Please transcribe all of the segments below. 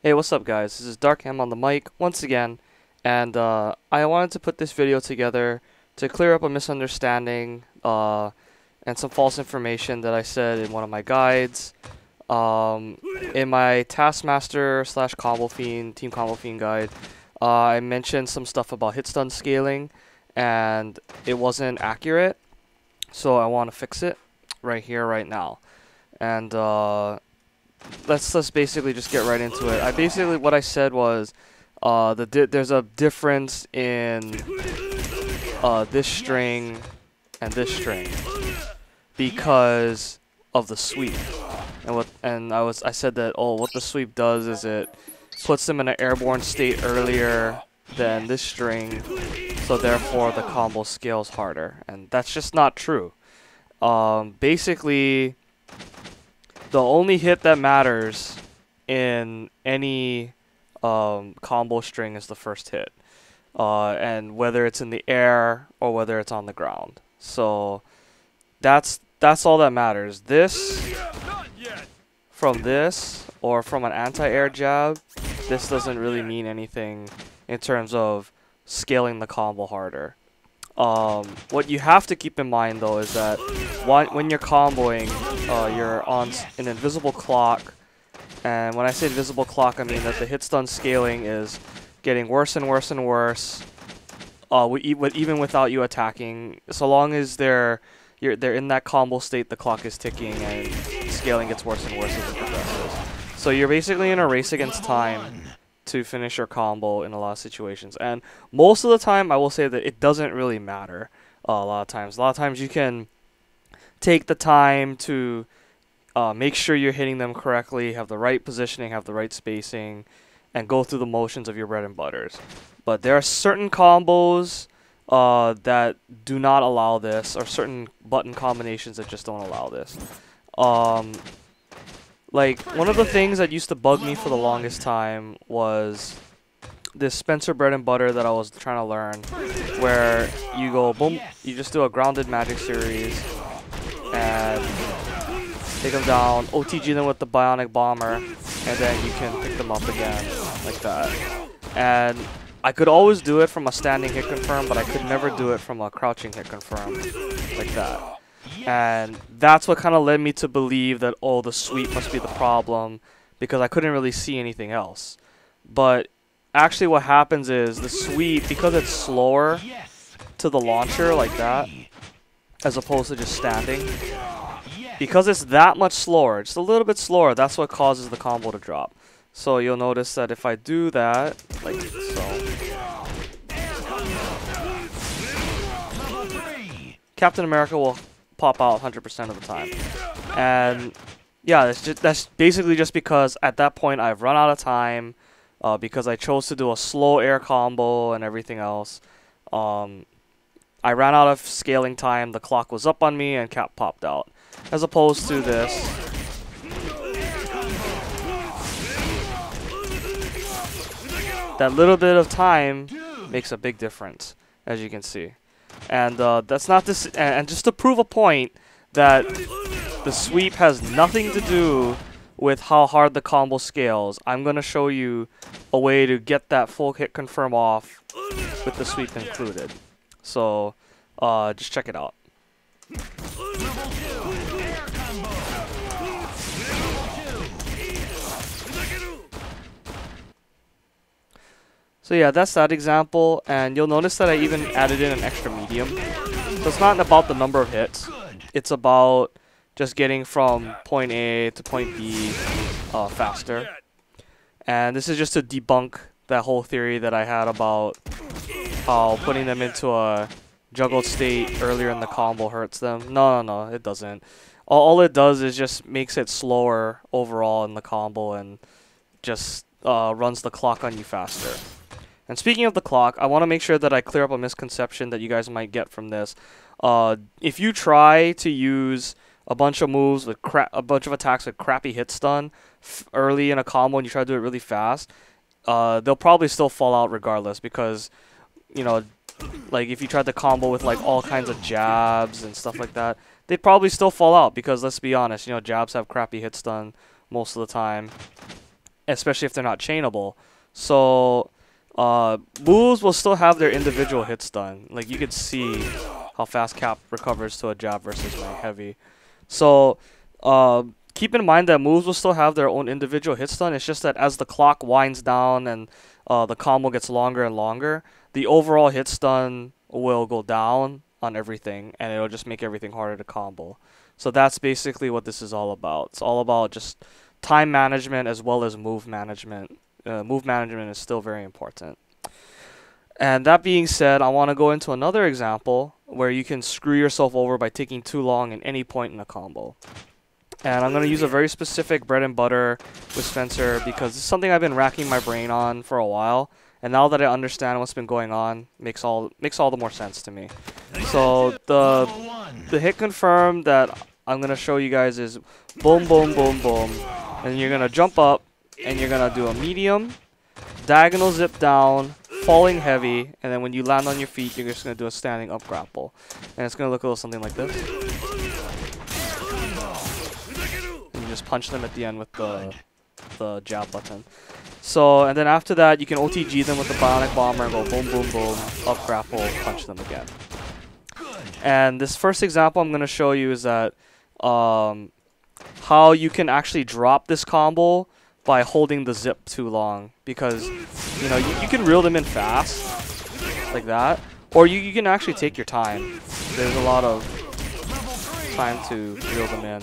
Hey, what's up guys? This is DarkM on the mic once again, and I wanted to put this video together to clear up a misunderstanding and some false information that I said in one of my guides. In my Taskmaster / Combo Fiend, Team Combo Fiend guide, I mentioned some stuff about HitStun scaling, and it wasn't accurate, so I want to fix it right here, right now. And let's basically just get right into it. What I said was there's a difference in this string and this string because of the sweep. I said that what the sweep does is it puts them in an airborne state earlier than this string, so therefore the combo scales harder, and that's just not true. Basically, the only hit that matters in any combo string is the first hit, and whether it's in the air or whether it's on the ground. So that's all that matters. This from this or from an anti-air jab, this doesn't really mean anything in terms of scaling the combo harder. What you have to keep in mind though is that when you're comboing, you're on an invisible clock, and when I say invisible clock, I mean that the HitStun scaling is getting worse and worse and worse, even without you attacking. So long as they're in that combo state, the clock is ticking and scaling gets worse and worse as it progresses. So you're basically in a race against time to finish your combo in a lot of situations, and most of the time I will say that it doesn't really matter. A lot of times you can take the time to make sure you're hitting them correctly, have the right positioning, have the right spacing, and go through the motions of your bread and butters. But there are certain combos that do not allow this, or certain button combinations that just don't allow this. Like, one of the things that used to bug me for the longest time was this Spencer bread and butter that I was trying to learn, where you go boom, you just do a grounded magic series and take them down, OTG them with the bionic bomber, and then you can pick them up again like that. And I could always do it from a standing hit confirm, but I could never do it from a crouching hit confirm like that. And that's what kind of led me to believe that, oh, the sweep must be the problem, because I couldn't really see anything else. But actually what happens is the sweep, because it's slower to the launcher like that, as opposed to just standing, because it's that much slower, just a little bit slower, that's what causes the combo to drop. So you'll notice that if I do that, like so, Captain America will pop out 100% of the time. And yeah, that's basically just because at that point I've run out of time, because I chose to do a slow air combo and everything else. I ran out of scaling time, the clock was up on me, and Cap popped out. As opposed to this, that little bit of time makes a big difference, as you can see. And that's not this. And just to prove a point that the sweep has nothing to do with how hard the combo scales, I'm gonna show you a way to get that full hit confirm off with the sweep included. So just check it out. So yeah, that's that example, and you'll notice that I even added in an extra medium. So it's not about the number of hits, it's about just getting from point A to point B faster. And this is just to debunk that whole theory that I had about how putting them into a juggled state earlier in the combo hurts them. No, it doesn't. All it does is just makes it slower overall in the combo and just runs the clock on you faster. And speaking of the clock, I want to make sure that I clear up a misconception that you guys might get from this. If you try to use a bunch of moves with a bunch of attacks with crappy hit stun early in a combo and you try to do it really fast, they'll probably still fall out regardless, because, you know, like if you tried to combo with like all kinds of jabs and stuff like that, they'd probably still fall out, because let's be honest, you know, jabs have crappy hit stun most of the time. especially if they're not chainable. So moves will still have their individual hits done. Like you could see how fast Cap recovers to a jab versus my heavy. So keep in mind that moves will still have their own individual hits done. It's just that as the clock winds down and the combo gets longer and longer, the overall hits done will go down on everything, and it'll just make everything harder to combo. So that's basically what this is all about. It's all about just time management as well as move management. Move management is still very important. And that being said, I want to go into another example where you can screw yourself over by taking too long at any point in a combo. And I'm going to use a very specific bread and butter with Spencer because it's something I've been racking my brain on for a while. And now that I understand what's been going on, makes all the more sense to me. So the hit confirm that I'm going to show you guys is boom, boom, boom, boom. And you're going to jump up and you're going to do a medium, diagonal zip down, falling heavy, and then when you land on your feet, you're just going to do a standing up grapple. And it's going to look a little something like this. And you just punch them at the end with the jab button. So, and then after that, you can OTG them with the Bionic Bomber and go boom, boom, boom, up grapple, punch them again. And this first example I'm going to show you is that how you can actually drop this combo by holding the zip too long, because you know you can reel them in fast like that, or you can actually take your time. There's a lot of time to reel them in.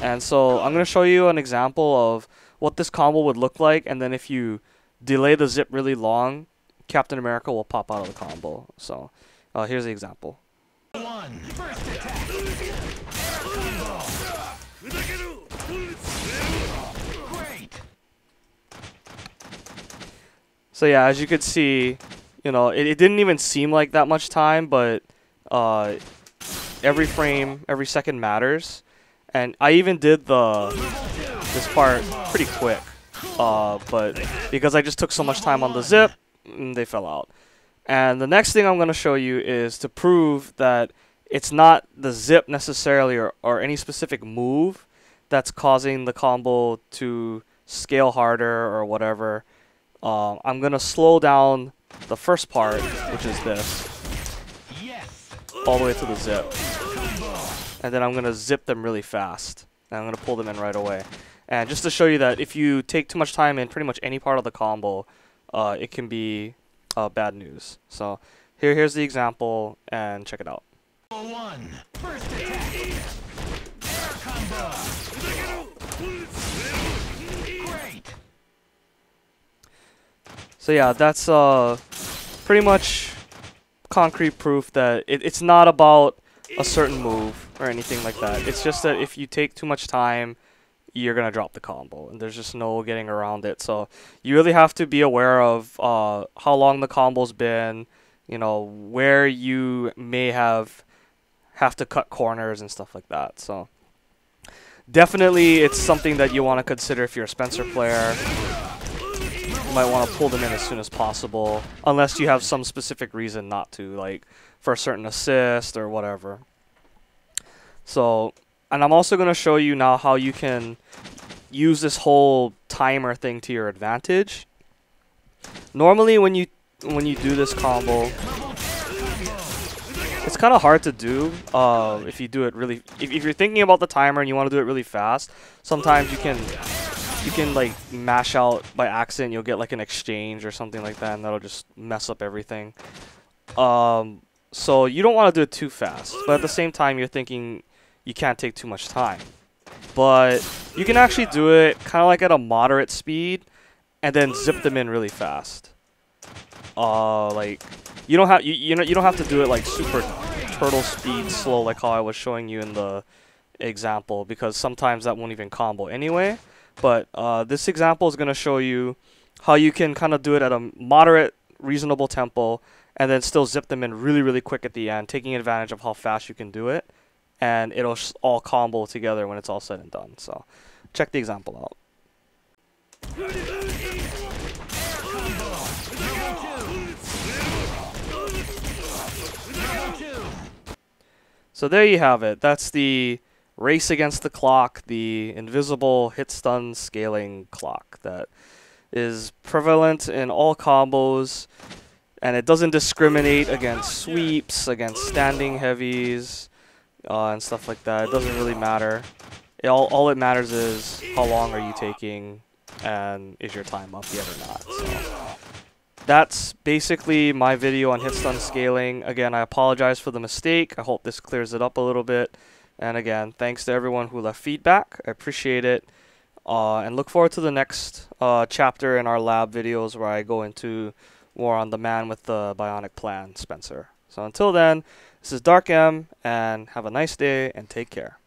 And so I'm going to show you an example of what this combo would look like, and then if you delay the zip really long, Captain America will pop out of the combo. So here's the example. So yeah, as you could see, you know, it didn't even seem like that much time, but every frame, every second matters. And I even did this part pretty quick, but because I just took so much time on the zip, they fell out. And the next thing I'm going to show you is to prove that it's not the zip necessarily or any specific move that's causing the combo to scale harder or whatever. I'm going to slow down the first part, which is this, all the way to the zip. And then I'm going to zip them really fast. And I'm going to pull them in right away. And just to show you that if you take too much time in pretty much any part of the combo, it can be bad news. So here's the example, and check it out. First attack. Combo. Great. So yeah, that's pretty much concrete proof that it's not about a certain move or anything like that. It's just that if you take too much time, you're gonna drop the combo, and there's just no getting around it. So you really have to be aware of how long the combo's been, you know, where you may have to cut corners and stuff like that. So definitely it's something that you want to consider if you're a Spencer player. You might want to pull them in as soon as possible, unless you have some specific reason not to, like for a certain assist or whatever. So, and I'm also going to show you now how you can use this whole timer thing to your advantage. Normally when you do this combo, it's kind of hard to do if you do it really. If you're thinking about the timer and you want to do it really fast, sometimes you can like mash out by accident. You'll get like an exchange or something like that, and that'll just mess up everything. So you don't want to do it too fast, but at the same time you're thinking you can't take too much time. But you can actually do it kind of like at a moderate speed, and then zip them in really fast. Like you don't have to do it like super turtle speed slow like how I was showing you in the example, because sometimes that won't even combo anyway. But this example is going to show you how you can kind of do it at a moderate, reasonable tempo, and then still zip them in really, really quick at the end, taking advantage of how fast you can do it. And it'll all combo together when it's all said and done. So check the example out. So there you have it. That's the race against the clock, the invisible HitStun scaling clock that is prevalent in all combos, and it doesn't discriminate against sweeps, against standing heavies, and stuff like that. It doesn't really matter. All it matters is how long are you taking, and is your time up yet or not. So that's basically my video on HitStun scaling. Again, I apologize for the mistake. I hope this clears it up a little bit. And again, thanks to everyone who left feedback. I appreciate it. And look forward to the next chapter in our lab videos where I go into more on the man with the bionic plan, Spencer. So until then, this is DarkM, and have a nice day and take care.